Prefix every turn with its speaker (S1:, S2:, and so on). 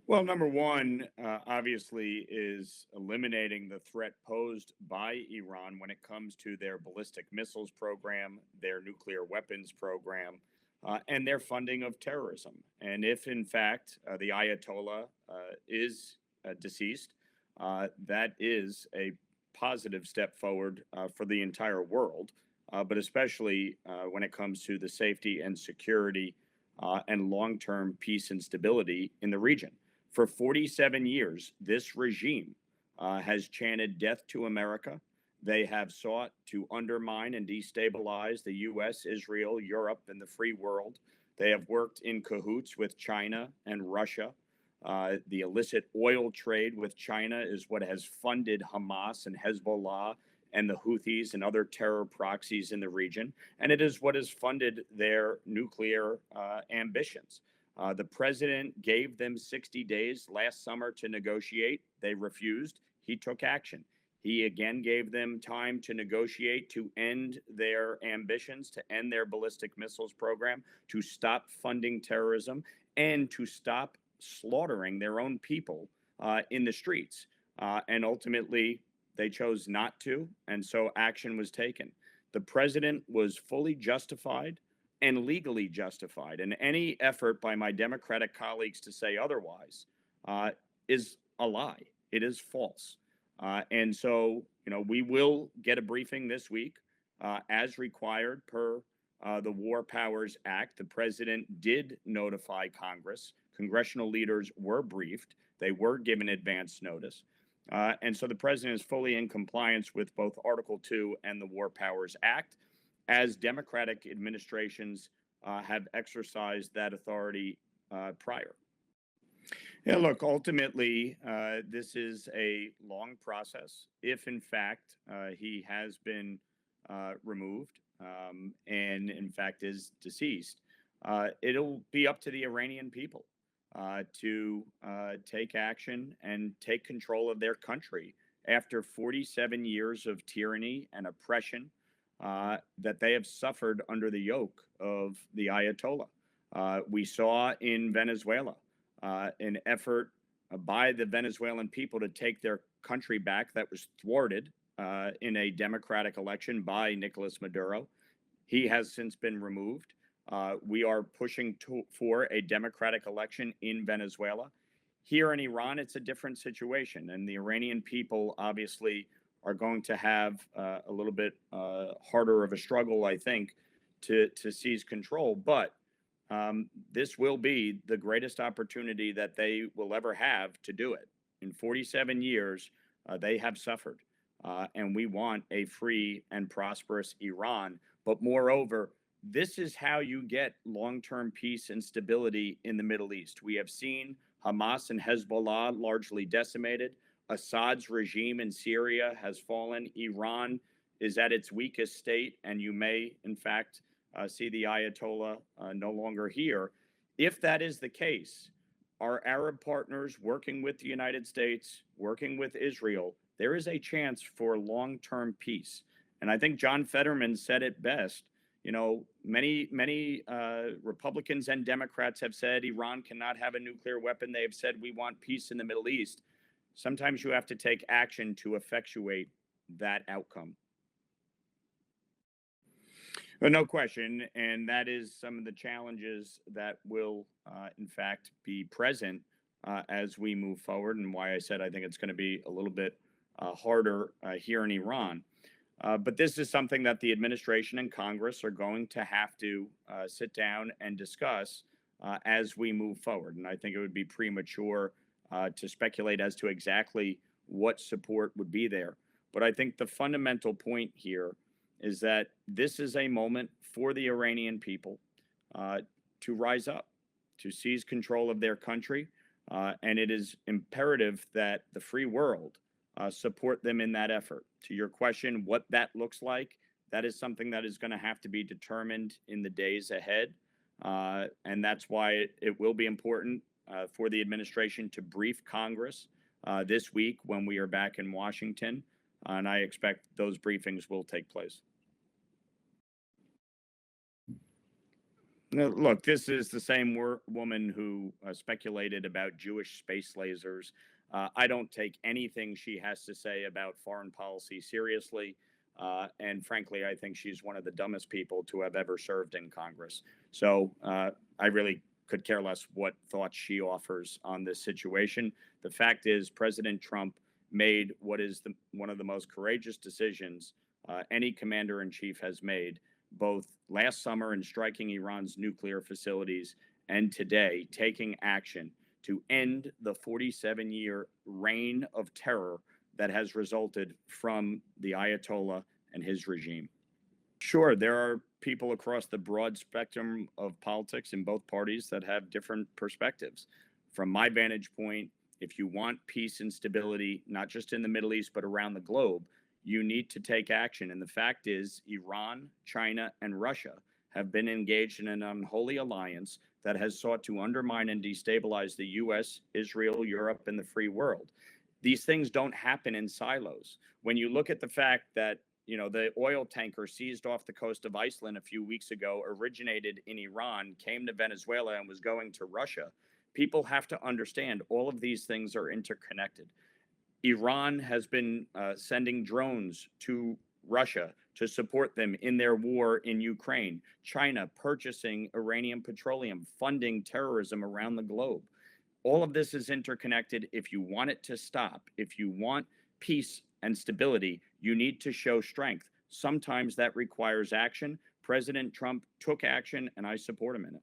S1: Well, number one, obviously, is eliminating the threat posed by Iran when it comes to their ballistic missiles program, their nuclear weapons program, and their funding of terrorism. And if, in fact, the Ayatollah is deceased, that is a positive step forward for the entire world, but especially when it comes to the safety and security and long term peace and stability in the region. For 47 years, this regime has chanted death to America. They have sought to undermine and destabilize the US, Israel, Europe, and the free world. They have worked in cahoots with China and Russia. The illicit oil trade with China is what has funded Hamas and Hezbollah and the Houthis and other terror proxies in the region. And it is what has funded their nuclear ambitions. The president gave them 60 days last summer to negotiate. They refused. He took action. He again gave them time to negotiate to end their ambitions, to end their ballistic missiles program, to stop funding terrorism, and to stop slaughtering their own people in the streets. And ultimately, they chose not to. And so action was taken. The president was fully justified and legally justified. And any effort by my Democratic colleagues to say otherwise is a lie. It is false. And so, we will get a briefing this week as required per the War Powers Act. The president did notify Congress. Congressional leaders were briefed. They were given advance notice. And so the president is fully in compliance with both Article 2 and the War Powers Act, as Democratic administrations have exercised that authority prior. Yeah, look, ultimately, this is a long process. If, in fact, he has been removed and, in fact, is deceased, it'll be up to the Iranian people to take action and take control of their country after 47 years of tyranny and oppression that they have suffered under the yoke of the Ayatollah. We saw in Venezuela an effort by the Venezuelan people to take their country back that was thwarted in a democratic election by Nicolas Maduro. He has since been removed. We are pushing for a democratic election in Venezuela. Here in Iran, it's a different situation. And the Iranian people obviously are going to have a little bit harder of a struggle, I think, to seize control. But this will be the greatest opportunity that they will ever have to do it. In 47 years, they have suffered. And we want a free and prosperous Iran. But moreover, this is how you get long-term peace and stability in the Middle East. We have seen Hamas and Hezbollah largely decimated. Assad's regime in Syria has fallen. Iran is at its weakest state, and you may, in fact, see the Ayatollah no longer here. If that is the case, our Arab partners working with the United States, working with Israel, there is a chance for long-term peace. And I think John Fetterman said it best. Many Republicans and Democrats have said Iran cannot have a nuclear weapon. They have said we want peace in the Middle East. Sometimes you have to take action to effectuate that outcome. But no question. And that is some of the challenges that will, in fact, be present as we move forward, and why I said I think it's going to be a little bit harder here in Iran. But this is something that the administration and Congress are going to have to sit down and discuss as we move forward. And I think it would be premature to speculate as to exactly what support would be there. But I think the fundamental point here is that this is a moment for the Iranian people to rise up, to seize control of their country. And it is imperative that the free world support them in that effort. To your question, what that looks like, that is something that is going to have to be determined in the days ahead. And that's why it will be important for the administration to brief Congress this week when we are back in Washington. And I expect those briefings will take place. No, look, this is the same woman who speculated about Jewish space lasers. I don't take anything she has to say about foreign policy seriously. And frankly, I think she's one of the dumbest people to have ever served in Congress. So I really could care less what thoughts she offers on this situation. The fact is, President Trump made what is one of the most courageous decisions any commander in chief has made, both last summer in striking Iran's nuclear facilities and today taking action to end the 47-year reign of terror that has resulted from the Ayatollah and his regime. Sure, there are people across the broad spectrum of politics in both parties that have different perspectives. From my vantage point, if you want peace and stability, not just in the Middle East, but around the globe, you need to take action. And the fact is, Iran, China, and Russia have been engaged in an unholy alliance that has sought to undermine and destabilize the US, Israel, Europe, and the free world. These things don't happen in silos. When you look at the fact that the oil tanker seized off the coast of Iceland a few weeks ago originated in Iran, came to Venezuela, and was going to Russia, people have to understand all of these things are interconnected. Iran has been sending drones to Russia to support them in their war in Ukraine. China purchasing Iranian petroleum, funding terrorism around the globe. All of this is interconnected. If you want it to stop, if you want peace and stability, you need to show strength. Sometimes that requires action. President Trump took action, and I support him in it.